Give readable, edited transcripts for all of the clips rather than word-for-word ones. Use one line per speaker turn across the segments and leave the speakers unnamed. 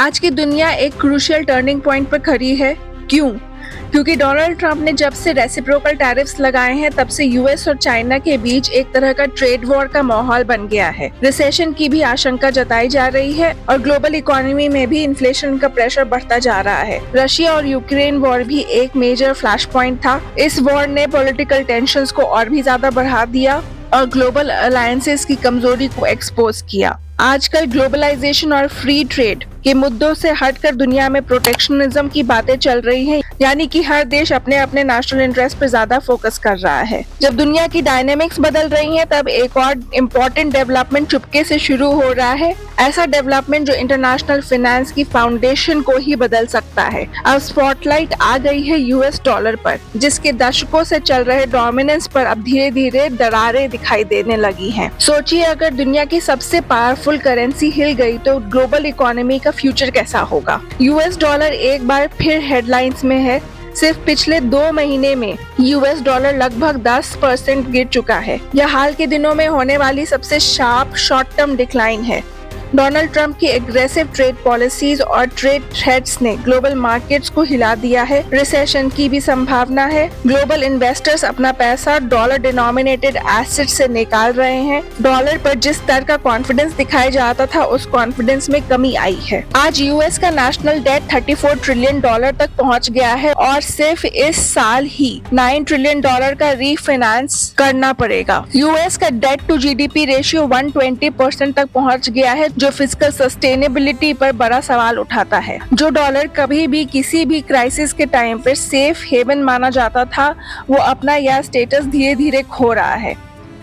आज की दुनिया एक क्रूशियल टर्निंग पॉइंट पर खड़ी है। क्यों? क्योंकि डोनाल्ड ट्रंप ने जब से रेसिप्रोकल टैरिफ्स लगाए हैं तब से यूएस और चाइना के बीच एक तरह का ट्रेड वॉर का माहौल बन गया है। रिसेशन की भी आशंका जताई जा रही है और ग्लोबल इकोनॉमी में भी इन्फ्लेशन का प्रेशर बढ़ता जा रहा है। रशिया और यूक्रेन वॉर भी एक मेजर फ्लैश पॉइंट था। इस वॉर ने पॉलिटिकल टेंशंस को और भी ज्यादा बढ़ा दिया और ग्लोबल अलायंसेस की कमजोरी को एक्सपोज किया। आजकल ग्लोबलाइजेशन और फ्री ट्रेड के मुद्दों से हटकर दुनिया में प्रोटेक्शनिज्म की बातें चल रही हैं, यानी कि हर देश अपने अपने नेशनल इंटरेस्ट पर ज्यादा फोकस कर रहा है। जब दुनिया की डायनेमिक्स बदल रही हैं, तब एक और इम्पोर्टेंट डेवलपमेंट चुपके से शुरू हो रहा है। ऐसा डेवलपमेंट जो इंटरनेशनल फाइनेंस की फाउंडेशन को ही बदल सकता है। अब स्पॉटलाइट आ गई है यूएस डॉलर पर, जिसके दशकों से चल रहे डोमिनेंस पर अब धीरे धीरे दरारें दिखाई देने लगी हैं। सोचिए, अगर दुनिया की सबसे पावरफुल करेंसी हिल गई तो ग्लोबल इकोनॉमी का फ्यूचर कैसा होगा। यूएस डॉलर एक बार फिर हेडलाइंस में है। सिर्फ पिछले 2 महीने में यूएस डॉलर लगभग 10% गिर चुका है। यह हाल के दिनों में होने वाली सबसे शार्प शॉर्ट टर्म डिक्लाइन है। डोनाल्ड ट्रंप की एग्रेसिव ट्रेड पॉलिसीज और ट्रेड थ्रेट्स ने ग्लोबल मार्केट्स को हिला दिया है। रिसेशन की भी संभावना है। ग्लोबल इन्वेस्टर्स अपना पैसा डॉलर डिनोमिनेटेड एसेट से निकाल रहे हैं। डॉलर पर जिस स्तर का कॉन्फिडेंस दिखाया जाता था, उस कॉन्फिडेंस में कमी आई है। आज यूएस का नेशनल डेट $34 ट्रिलियन तक पहुंच गया है और सिर्फ इस साल ही $9 ट्रिलियन का रीफाइनेंस करना पड़ेगा। यूएस का डेट टू जीडीपी रेशियो 120% तक पहुंच गया है, जो फिस्कल सस्टेनेबिलिटी पर बड़ा सवाल उठाता है। जो डॉलर कभी भी किसी भी क्राइसिस के टाइम पर सेफ हेवन माना जाता था, वो अपना यह स्टेटस धीरे धीरे खो रहा है।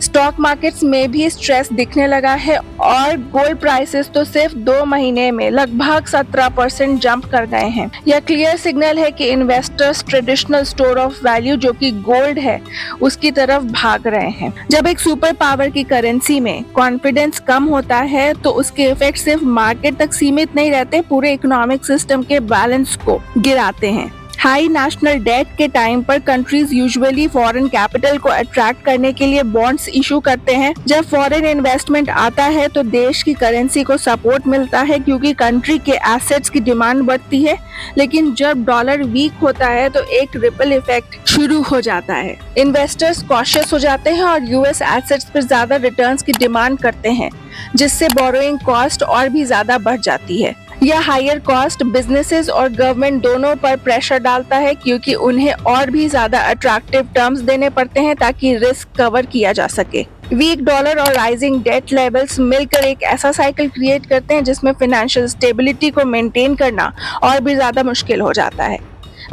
स्टॉक मार्केट्स में भी स्ट्रेस दिखने लगा है और गोल्ड प्राइसेस तो सिर्फ 2 महीने में लगभग 17% जंप कर गए हैं। यह क्लियर सिग्नल है कि investors traditional store of value जो कि गोल्ड है, उसकी तरफ भाग रहे हैं। जब एक सुपर पावर की करेंसी में कॉन्फिडेंस कम होता है तो उसके इफेक्ट सिर्फ मार्केट तक सीमित नहीं रहते, पूरे इकोनॉमिक सिस्टम के बैलेंस को गिराते हैं। हाई नेशनल डेट के टाइम पर कंट्रीज यूजुअली फॉरेन कैपिटल को अट्रैक्ट करने के लिए बॉन्ड्स इशू करते हैं। जब फॉरेन इन्वेस्टमेंट आता है तो देश की करेंसी को सपोर्ट मिलता है, क्योंकि कंट्री के एसेट्स की डिमांड बढ़ती है। लेकिन जब डॉलर वीक होता है तो एक रिपल इफेक्ट शुरू हो जाता है। इन्वेस्टर्स कॉशियस हो जाते हैं और यूएस एसेट्स पर ज्यादा रिटर्न्स की डिमांड करते हैं, जिससे बोरोइंग कॉस्ट और भी ज्यादा बढ़ जाती है। यह हायर कॉस्ट बिजनेसेस और गवर्नमेंट दोनों पर प्रेशर डालता है, क्योंकि उन्हें और भी ज्यादा अट्रैक्टिव टर्म्स देने पड़ते हैं ताकि रिस्क कवर किया जा सके। वीक डॉलर और राइजिंग डेट लेवल्स मिलकर एक ऐसा साइकिल क्रिएट करते हैं जिसमें फाइनेंशियल स्टेबिलिटी को मेंटेन करना और भी ज्यादा मुश्किल हो जाता है।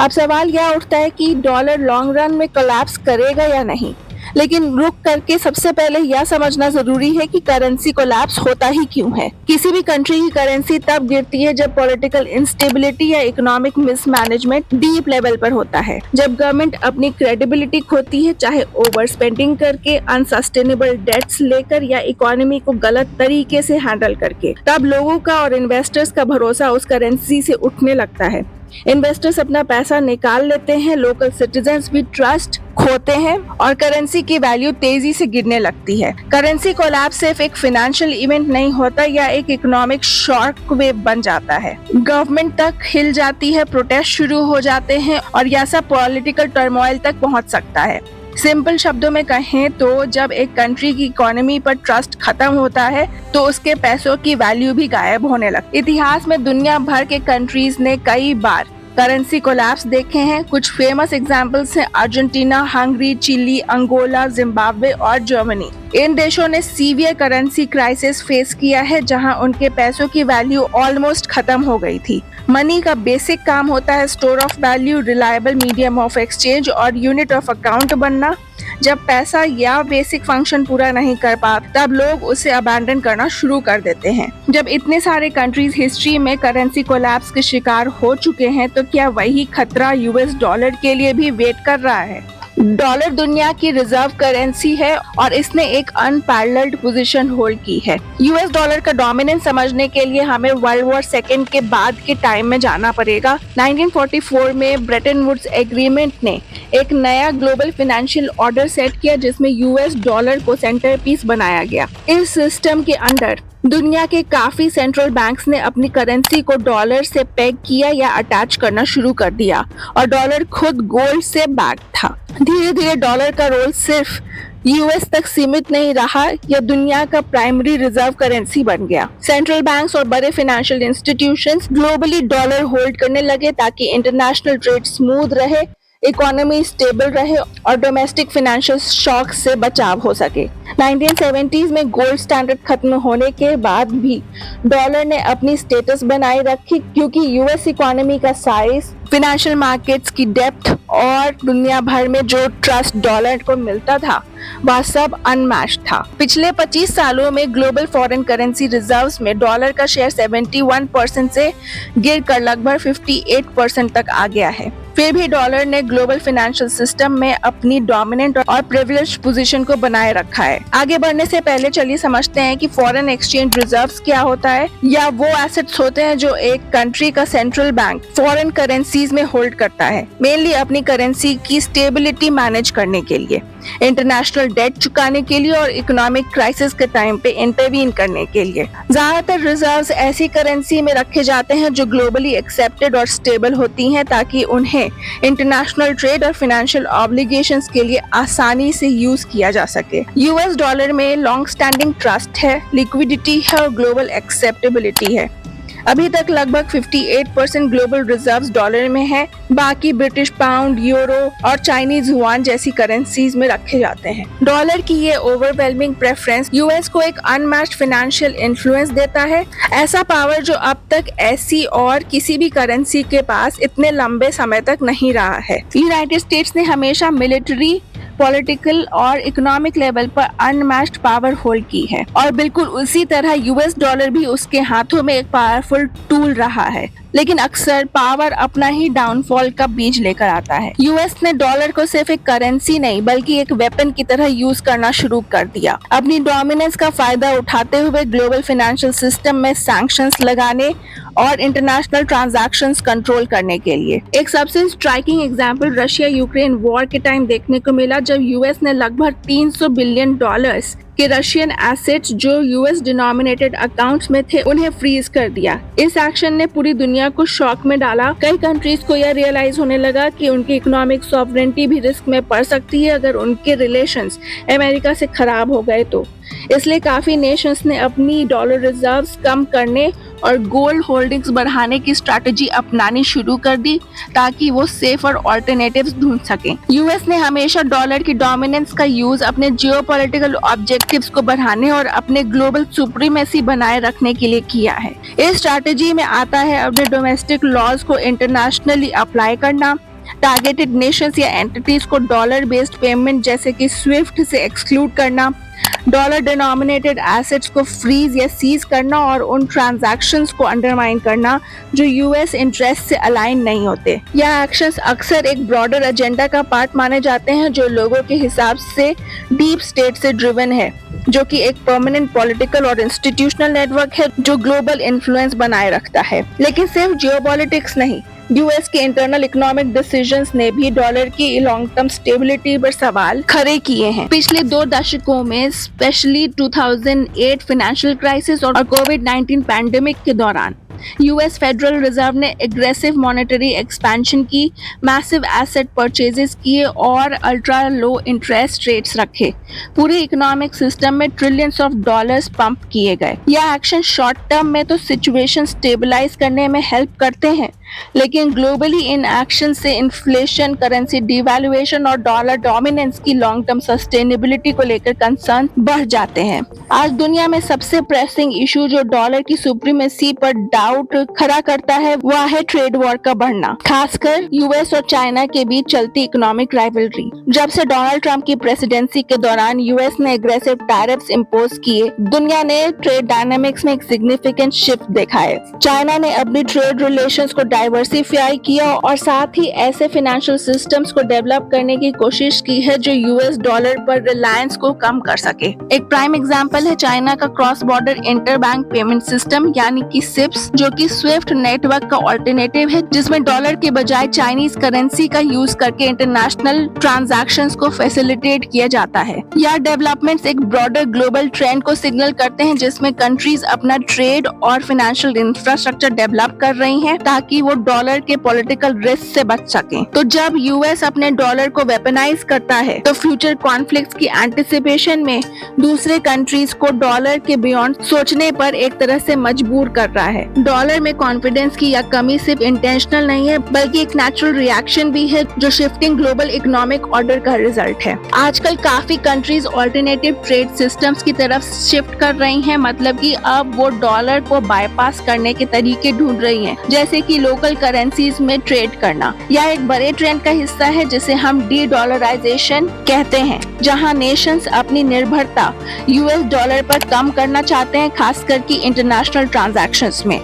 अब सवाल यह उठता है कि डॉलर लॉन्ग रन में कोलैप्स करेगा या नहीं। लेकिन रुक करके सबसे पहले यह समझना जरूरी है कि करेंसी कोलैप्स होता ही क्यों है। किसी भी कंट्री की करेंसी तब गिरती है जब पॉलिटिकल इंस्टेबिलिटी या इकोनॉमिक मिसमैनेजमेंट डीप लेवल पर होता है। जब गवर्नमेंट अपनी क्रेडिबिलिटी खोती है, चाहे ओवर स्पेंडिंग करके, अनसस्टेनेबल डेट्स लेकर या इकोनॉमी को गलत तरीके से हैंडल करके, तब लोगों का और इन्वेस्टर्स का भरोसा उस करेंसी से उठने लगता है। इन्वेस्टर्स अपना पैसा निकाल लेते हैं, लोकल सिटीजन्स भी ट्रस्ट खोते हैं और करेंसी की वैल्यू तेजी से गिरने लगती है। करेंसी कोलैप्स सिर्फ एक फाइनेंशियल इवेंट नहीं होता, या एक इकोनॉमिक शॉक वेव बन जाता है। गवर्नमेंट तक हिल जाती है, प्रोटेस्ट शुरू हो जाते हैं और यह सब पॉलिटिकल टर्मोइल तक पहुंच सकता है। सिंपल शब्दों में कहें तो जब एक कंट्री की इकोनॉमी पर ट्रस्ट खत्म होता है तो उसके पैसों की वैल्यू भी गायब होने लगती है। इतिहास में दुनिया भर के कंट्रीज ने कई बार करेंसी कोलैप्स देखे हैं। कुछ फेमस एग्जांपल्स हैं Argentina, Hungary, Chile, Angola, Zimbabwe और जर्मनी। इन देशों ने सीवियर करेंसी क्राइसिस फेस किया है, जहां उनके पैसों की वैल्यू ऑलमोस्ट खत्म हो गई थी। मनी का बेसिक काम होता है store of value, reliable medium of exchange और यूनिट ऑफ अकाउंट बनना। जब पैसा या बेसिक फंक्शन पूरा नहीं कर पाता, तब लोग उसे अबैंडन करना शुरू कर देते हैं। जब इतने सारे कंट्रीज हिस्ट्री में करेंसी कोलैप्स के शिकार हो चुके हैं, तो क्या वही खतरा यूएस डॉलर के लिए भी वेट कर रहा है? डॉलर दुनिया की रिजर्व करेंसी है और इसने एक अनपैरेलल्ड पोजीशन होल्ड की है। यूएस डॉलर का डोमिनेंस समझने के लिए हमें वर्ल्ड वॉर सेकेंड के बाद के टाइम में जाना पड़ेगा। 1944 में ब्रेटन वुड्स एग्रीमेंट ने एक नया ग्लोबल फाइनेंशियल ऑर्डर सेट किया, जिसमें यूएस डॉलर को सेंटर पीस बनाया गया। इस सिस्टम के अंडर दुनिया के काफी सेंट्रल बैंक्स ने अपनी करेंसी को डॉलर से पेग किया या अटैच करना शुरू कर दिया और डॉलर खुद गोल्ड से बैक था। धीरे धीरे डॉलर का रोल सिर्फ यूएस तक सीमित नहीं रहा, यह दुनिया का प्राइमरी रिजर्व करेंसी बन गया। सेंट्रल बैंक्स और बड़े financial institutions globally dollar hold करने लगे ताकि इंटरनेशनल ट्रेड स्मूथ रहे, इकोनॉमी स्टेबल रहे और डोमेस्टिक फाइनेंशियल शॉक से बचाव हो सके। 1970s में गोल्ड स्टैंडर्ड खत्म होने के बाद भी डॉलर ने अपनी स्टेटस बनाए रखी क्योंकि यूएस इकोनॉमी का साइज, फाइनेंशियल मार्केट्स की डेप्थ और दुनिया भर में जो ट्रस्ट डॉलर को मिलता था वह सब अनमैच्ड था। पिछले 25 सालों में ग्लोबल फॉरेन करेंसी रिजर्व्स में डॉलर का शेयर 71% से गिरकर लगभग 58% तक आ गया है। फिर भी डॉलर ने ग्लोबल फाइनेंशियल सिस्टम में अपनी डोमिनेंट और प्रिविलेज्ड पोजीशन को बनाए रखा है। आगे बढ़ने से पहले चलिए समझते हैं कि फॉरेन एक्सचेंज रिजर्व्स क्या होता है, या वो एसेट्स होते हैं जो एक कंट्री का सेंट्रल बैंक फॉरेन करेंसीज में होल्ड करता है, मेनली अपनी करेंसी की स्टेबिलिटी मैनेज करने के लिए, इंटरनेशनल डेट चुकाने के लिए और इकोनॉमिक क्राइसिस के टाइम पे इंटरवीन करने के लिए। ज्यादातर रिजर्व्स ऐसी करेंसी में रखे जाते हैं जो ग्लोबली एक्सेप्टेड और स्टेबल होती हैं ताकि उन्हें इंटरनेशनल ट्रेड और फाइनेंशियल ऑब्लिगेशंस के लिए आसानी से यूज किया जा सके। यूएस डॉलर में लॉन्ग स्टैंडिंग ट्रस्ट है, लिक्विडिटी है और ग्लोबल एक्सेप्टेबिलिटी है। अभी तक लगभग 58% ग्लोबल रिजर्व्स डॉलर में है, बाकी ब्रिटिश पाउंड, यूरो और चाइनीज युआन जैसी करेंसीज में रखे जाते हैं। डॉलर की ये ओवरवेलमिंग प्रेफरेंस यूएस को एक अनमैच्ड फाइनेंशियल इन्फ्लुएंस देता है, ऐसा पावर जो अब तक ऐसी और किसी भी करेंसी के पास इतने लंबे समय तक नहीं रहा है। यूनाइटेड स्टेट्स ने हमेशा मिलिट्री, पॉलिटिकल और इकोनॉमिक लेवल पर अनमैच्ड पावर होल्ड की है और बिल्कुल उसी तरह यूएस डॉलर भी उसके हाथों में एक पावरफुल टूल रहा है, लेकिन अक्सर पावर अपना ही डाउनफॉल का बीज लेकर आता है। यूएस ने डॉलर को सिर्फ एक करेंसी नहीं बल्कि एक वेपन की तरह यूज करना शुरू कर दिया, अपनी डोमिनेंस का फायदा उठाते हुए ग्लोबल फाइनेंशियल सिस्टम में सैंक्शंस लगाने और इंटरनेशनल ट्रांजैक्शंस कंट्रोल करने के लिए। एक सबसे striking example Russia Ukraine war के टाइम देखने को मिला, जब यूएस ने लगभग $300 बिलियन के रशियन एसेट्स जो यूएस डिनोमिनेटेड अकाउंट्स में थे उन्हें फ्रीज कर दिया। इस एक्शन ने पूरी दुनिया को शॉक में डाला। कई कंट्रीज को यह रियलाइज होने लगा कि उनकी इकोनॉमिक सॉवरेनिटी भी रिस्क में पड़ सकती है अगर उनके रिलेशंस अमेरिका से खराब हो गए तो। इसलिए काफी नेशंस ने अपनी डॉलर रिजर्व्स कम करने और गोल्ड होल्डिंग्स बढ़ाने की स्ट्रैटेजी अपनानी शुरू कर दी ताकि वो सेफ और ऑल्टरनेटिव्स ढूंढ सकें। यूएस ने हमेशा डॉलर की डोमिनेंस का यूज अपने जियोपॉलिटिकल ऑब्जेक्टिव्स को बढ़ाने और अपने ग्लोबल सुप्रीमेसी बनाए रखने के लिए किया है। इस स्ट्रैटेजी में आता है अपने डोमेस्टिक लॉज को इंटरनेशनली अप्लाई करना, टारगेटेड नेशंस या एंटिटीज को डॉलर बेस्ड पेमेंट जैसे कि स्विफ्ट से एक्सक्लूड करना, डॉलर डिनोमिनेटेड एसेट्स को फ्रीज या सीज करना और उन ट्रांजैक्शंस को अंडरमाइन करना जो यूएस इंटरेस्ट से अलाइन नहीं होते। यह एक्शंस अक्सर एक ब्रॉडर एजेंडा का पार्ट माने जाते हैं जो लोगों के हिसाब से डीप स्टेट से ड्रिवन है, जो कि एक परमानेंट पॉलिटिकल और इंस्टीट्यूशनल नेटवर्क है जो ग्लोबल इन्फ्लुएंस बनाए रखता है। लेकिन सिर्फ जियोपॉलिटिक्स नहीं, यूएस के इंटरनल इकोनॉमिक डिसीजंस ने भी डॉलर की लॉन्ग टर्म स्टेबिलिटी पर सवाल खड़े किए हैं। पिछले 2 दशकों में स्पेशली 2008 फाइनेंशियल क्राइसिस और कोविड-19 पैंडेमिक के दौरान यूएस फेडरल रिजर्व ने एग्रेसिव मॉनेटरी एक्सपेंशन की, मैसिव एसेट परचेजेस किए और अल्ट्रा लो इंटरेस्ट रेट्स रखे। पूरे इकोनॉमिक सिस्टम में ट्रिलियंस ऑफ डॉलर्स पंप किए गए। यह एक्शन शॉर्ट टर्म में तो सिचुएशन स्टेबलाइज करने में हेल्प करते हैं, लेकिन ग्लोबली इन एक्शन से इन्फ्लेशन, करेंसी डिवैल्यूएशन और डॉलर डोमिनेंस की लॉन्ग टर्म सस्टेनेबिलिटी को लेकर कंसर्न बढ़ जाते हैं। आज दुनिया में सबसे प्रेसिंग इशू जो डॉलर की सुप्रीमेसी पर डाउट खड़ा करता है वह है ट्रेड वॉर का बढ़ना, खासकर यूएस और चाइना के बीच चलती इकोनॉमिक राइवलरी। जब से डोनाल्ड ट्रंप की प्रेसिडेंसी के दौरान यूएस ने एग्रेसिव टैरिफ्स इंपोज किए, दुनिया ने ट्रेड डायनामिक्स में एक सिग्निफिकेंट शिफ्ट देखा है। चाइना ने अपनी ट्रेड रिलेशंस को डाइवर्सिफाई किया और साथ ही ऐसे फाइनेंशियल सिस्टम्स को डेवलप करने की कोशिश की है जो यूएस डॉलर पर रिलायंस को कम कर सके। एक प्राइम एग्जांपल है चाइना का cross border inter bank payment system यानी कि सिप्स, जो कि स्विफ्ट नेटवर्क का ऑल्टरनेटिव है, जिसमें डॉलर के बजाय चाइनीज करेंसी का यूज करके इंटरनेशनल ट्रांजैक्शंस को फैसिलिटेट किया जाता है। यह डेवलपमेंट्स एक ब्रॉडर ग्लोबल ट्रेंड को सिग्नल करते हैं जिसमें कंट्रीज अपना ट्रेड और फाइनेंशियल इंफ्रास्ट्रक्चर डेवलप कर रही हैं ताकि वो डॉलर के पॉलिटिकल रिस्क से बच सकें। तो जब यूएस अपने डॉलर को वेपनाइज करता है तो फ्यूचर कॉन्फ्लिक्ट्स की एंटिसिपेशन में दूसरे कंट्रीज को डॉलर के बियॉन्ड सोचने पर एक तरह से मजबूर कर रहा है। डॉलर में कॉन्फिडेंस की यह कमी सिर्फ इंटेंशनल नहीं है बल्कि एक नेचुरल रिएक्शन भी है जो शिफ्टिंग ग्लोबल इकोनॉमिक ऑर्डर का रिजल्ट है। आजकल काफी कंट्रीज ऑल्टरनेटिव ट्रेड सिस्टम्स की तरफ शिफ्ट कर रही हैं, मतलब कि अब वो डॉलर को बाईपास करने के तरीके ढूंढ रही हैं, जैसे कि लोकल करेंसीज में ट्रेड करना। यह एक बड़े ट्रेंड का हिस्सा है जिसे हम डी डॉलराइजेशन कहते हैं, जहां नेशंस अपनी निर्भरता यूएस डॉलर पर कम करना चाहते हैं, खासकर कि इंटरनेशनल ट्रांजैक्शंस में।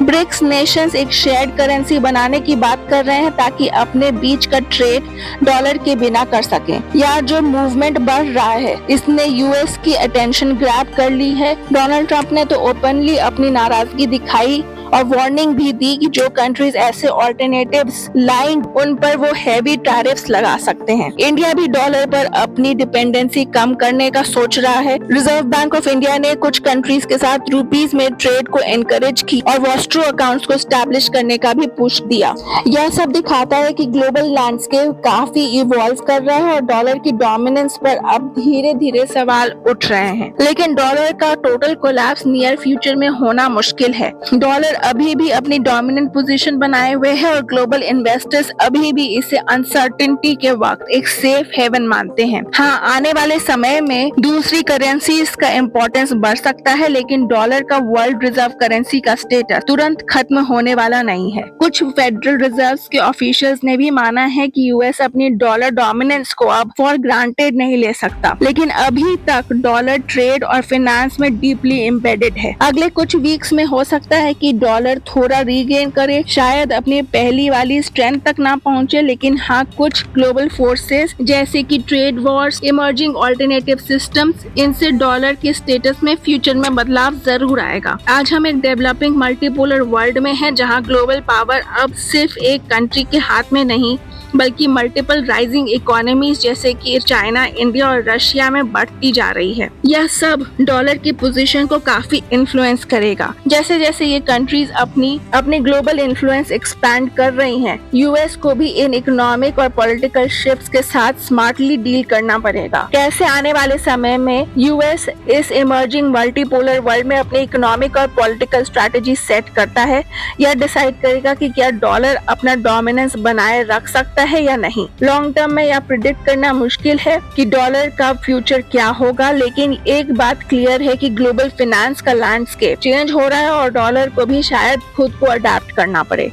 ब्रिक्स नेशंस एक शेयर्ड करेंसी बनाने की बात कर रहे हैं ताकि अपने बीच का ट्रेड डॉलर के बिना कर सकें। यह जो मूवमेंट बढ़ रहा है इसने यूएस की अटेंशन ग्रैब कर ली है। डोनाल्ड ट्रंप ने तो ओपनली अपनी नाराजगी दिखाई और वार्निंग भी दी कि जो कंट्रीज ऐसे ऑल्टरनेटिव्स लाएं उन पर वो हैवी टैरिफ्स लगा सकते हैं। इंडिया भी डॉलर पर अपनी डिपेंडेंसी कम करने का सोच रहा है। रिजर्व बैंक ऑफ इंडिया ने कुछ कंट्रीज के साथ रुपीस में ट्रेड को एनकरेज की और वॉस्ट्रो अकाउंट्स को स्टैब्लिश करने का भी पुश दिया। यह सब दिखाता है कि ग्लोबल लैंडस्केप काफी इवॉल्व कर रहा है और डॉलर की डोमिनेंस पर अब धीरे धीरे सवाल उठ रहे हैं। लेकिन डॉलर का टोटल कोलैप्स नियर फ्यूचर में होना मुश्किल है। डॉलर अभी भी अपनी डोमिनेंट पोजीशन बनाए हुए है और ग्लोबल इन्वेस्टर्स अभी भी इसे अनसर्टेनिटी के वक्त एक सेफ हेवन मानते हैं। हाँ, आने वाले समय में दूसरी करेंसीज का इम्पोर्टेंस बढ़ सकता है, लेकिन डॉलर का वर्ल्ड रिजर्व करेंसी का स्टेटस तुरंत खत्म होने वाला नहीं है। कुछ फेडरल रिजर्व के ऑफिशियल्स ने भी माना है कि यूएस अपनी डॉलर डोमिनेंस को अब फॉर ग्रांटेड नहीं ले सकता, लेकिन अभी तक डॉलर ट्रेड और फाइनेंस में डीपली एम्बेडेड है। अगले कुछ वीक्स में हो सकता है कि डॉलर थोड़ा रीगेन करे, शायद अपनी पहली वाली स्ट्रेंथ तक ना पहुंचे, लेकिन हाँ, कुछ ग्लोबल फोर्सेस जैसे कि trade Wars, emerging alternative systems, इनसे डॉलर के स्टेटस में फ्यूचर में बदलाव जरूर आएगा। आज हम एक डेवलपिंग मल्टीपोलर वर्ल्ड में हैं, जहां ग्लोबल पावर अब सिर्फ एक कंट्री के हाथ में नहीं बल्कि मल्टीपल राइजिंग इकोनॉमीज जैसे कि चाइना, इंडिया और रशिया में बढ़ती जा रही है। यह सब डॉलर की पोजीशन को काफी इन्फ्लुएंस करेगा। जैसे जैसे ये कंट्रीज अपनी ग्लोबल इन्फ्लुएंस एक्सपैंड कर रही हैं, यूएस को भी इन इकोनॉमिक और पॉलिटिकल शिफ्ट्स के साथ स्मार्टली डील करना पड़ेगा। कैसे आने वाले समय में यूएस इस इमर्जिंग मल्टीपोलर वर्ल्ड में अपनी इकोनॉमिक और पॉलिटिकल स्ट्रैटेजी सेट करता है, यह डिसाइड करेगा कि क्या डॉलर अपना डोमिनेंस बनाए रख सकता है या नहीं। लॉन्ग टर्म में यह प्रिडिक्ट करना मुश्किल है कि डॉलर का फ्यूचर क्या होगा, लेकिन एक बात क्लियर है कि ग्लोबल फाइनेंस का लैंडस्केप चेंज हो रहा है और डॉलर को भी शायद खुद को अडेप्ट करना पड़े।